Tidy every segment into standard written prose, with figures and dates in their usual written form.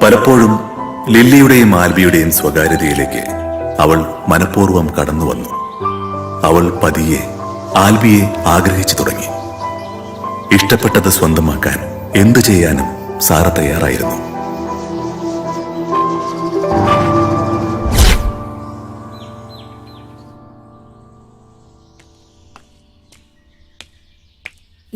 പലപ്പോഴും ലില്ലിയുടെയും ആൽബിയുടെയും സ്വകാര്യതയിലേക്ക് അവൾ മനഃപൂർവ്വം കടന്നു വന്നു. അവൾ പതിയെ ആൽബിയെ ആഗ്രഹിച്ചു തുടങ്ങി. ഇഷ്ടപ്പെട്ടത് സ്വന്തമാക്കാൻ എന്തു ചെയ്യാനും സാറ തയ്യാറായിരുന്നു.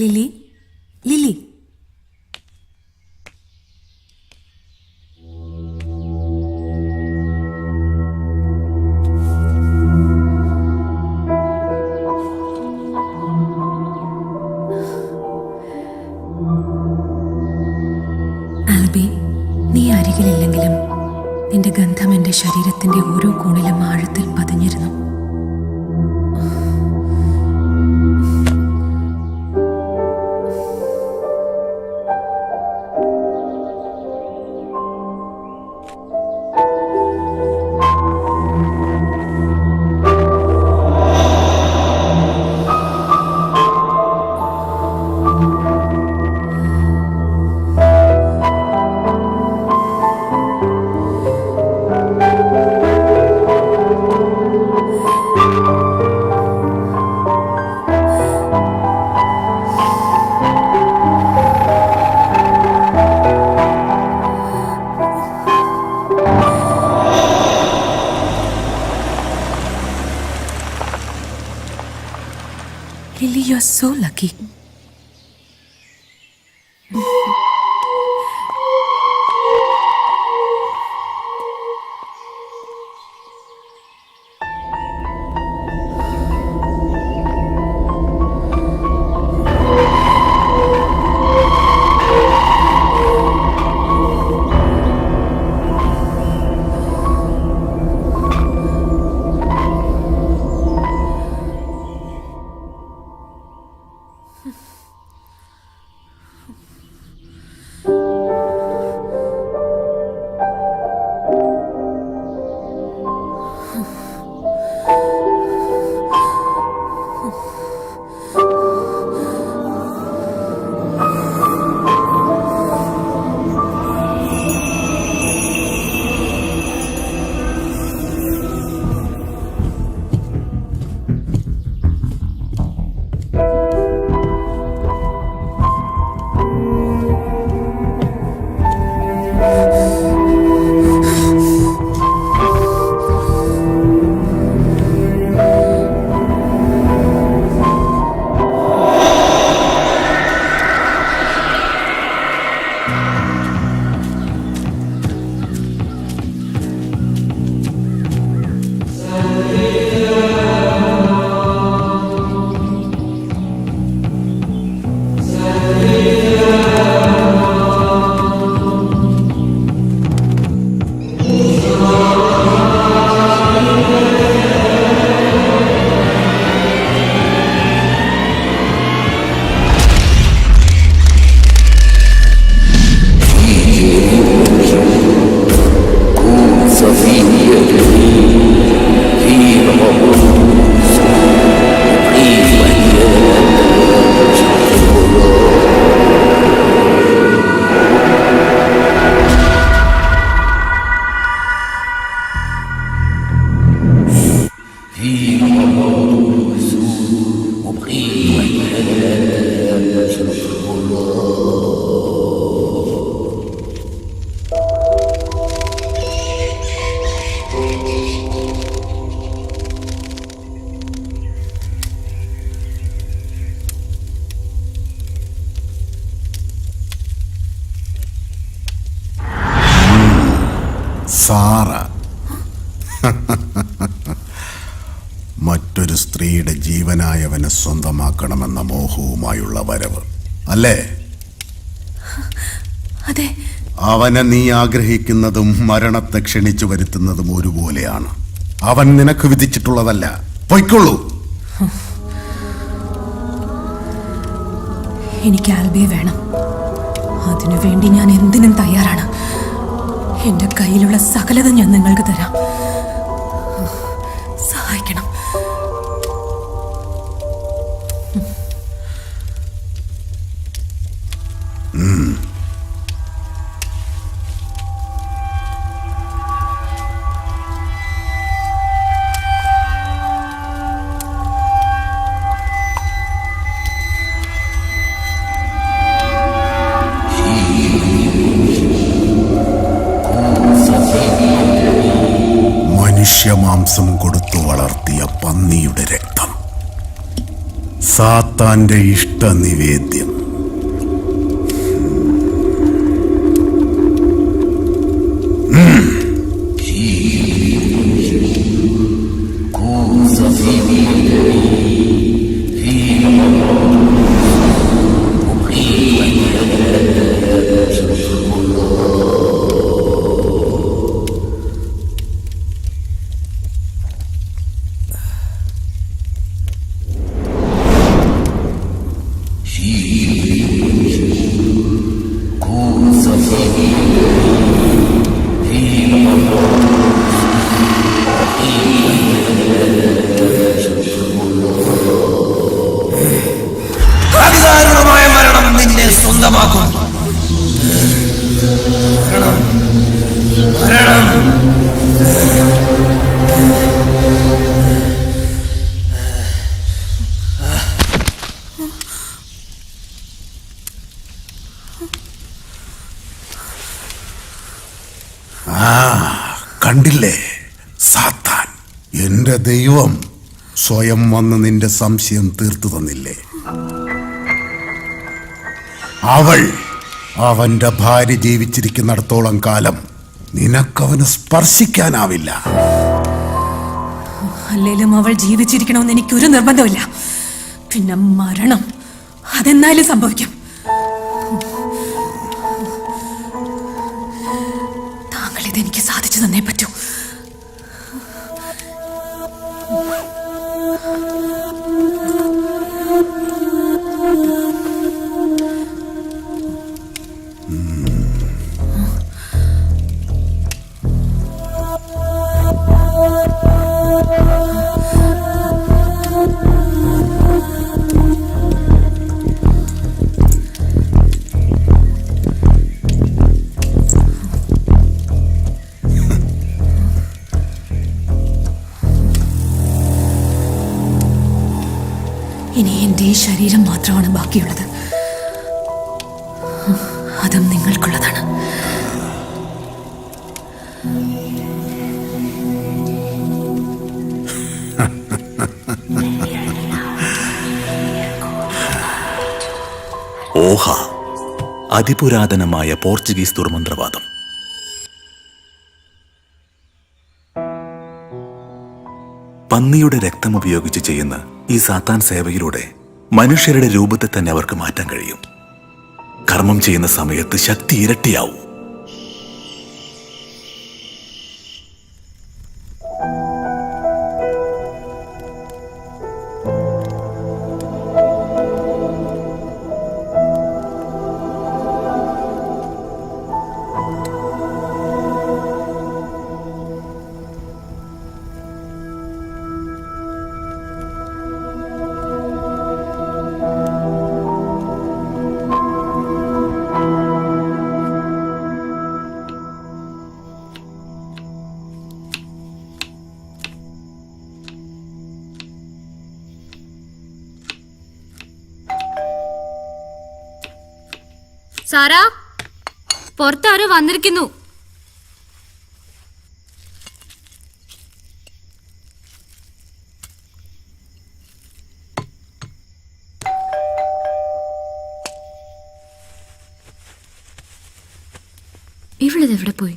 ലിലി, ലിലി, ആൽബി, നീ അരികിലില്ലെങ്കിലും നിന്റെ ഗന്ധം എന്റെ ശരീരത്തിന്റെ ഓരോ കോണിലും ആഴത്തിൽ പതിഞ്ഞിരുന്നു. Lily, you're so lucky. Sara മറ്റൊരു സ്ത്രീയുടെ ജീവനായവനെ സ്വന്തമാക്കണമെന്ന മോഹവുമായുള്ള വരവ് അല്ലേ? അതെ. അവനെ നീ ആഗ്രഹിക്കുന്നതും മരണത്തെ ക്ഷണിച്ചു വരുത്തുന്നതും ഒരുപോലെയാണ്. അവൻ നിനക്ക് വിധിച്ചിട്ടുള്ളതല്ല. പൊയ്ക്കൊള്ളൂ. എനിക്ക് ആൽബിയെ വേണം. അതിനുവേണ്ടി ഞാൻ എന്തിനും തയ്യാറാണ്. എന്റെ കയ്യിലുള്ള സകലതും ഞാൻ നിങ്ങൾക്ക് തരാം. സഹായിക്കണം. മനുഷ്യമാംസം കൊടുത്തു വളർത്തിയ പന്നിയുടെ രക്തം, സാത്താന്റെ ഇഷ്ടനിവേദ്യം. അതിദാരുണമായ മരണം നിന്നെ സ്വന്തമാക്കും. മരണം കണ്ടില്ലേ സാത്താൻ, എന്റെ ദൈവം സ്വയം വന്ന് നിന്റെ സംശയം തീർത്തു തന്നില്ലേ? അവന്റെ ഭാര്യ ജീവിച്ചിരിക്കുന്നിടത്തോളം കാലം നിനക്കവന് സ്പർശിക്കാനാവില്ല. അല്ലേലും അവൾ ജീവിച്ചിരിക്കണമെന്ന് എനിക്കൊരു നിർബന്ധമില്ല. പിന്നെ മരണം അതെന്നാലും സംഭവിക്കും. താങ്കൾ ഇതെനിക്ക് സാധിച്ചു തന്നേ പറ്റൂ. ഇനി എൻ്റെ ഈ ശരീരം മാത്രമാണ് ബാക്കിയുള്ളത്. അതും നിങ്ങൾക്കുള്ളതാണ്. ഓഹ, അതിപുരാതനമായ പോർച്ചുഗീസ് ദുർമന്ത്രവാദം. പന്നിയുടെ രക്തം ഉപയോഗിച്ച് ചെയ്യുന്ന ഈ സാത്താൻ സേവയിലൂടെ മനുഷ്യരുടെ രൂപത്തെ തന്നെ അവർക്ക് മാറ്റാൻ കഴിയും. കർമ്മം ചെയ്യുന്ന സമയത്ത് ശക്തി ഇരട്ടിയാവും. സാറാ, പുറത്താരോ വന്നിരിക്കുന്നു. ഇവളിതെവിടെ പോയി?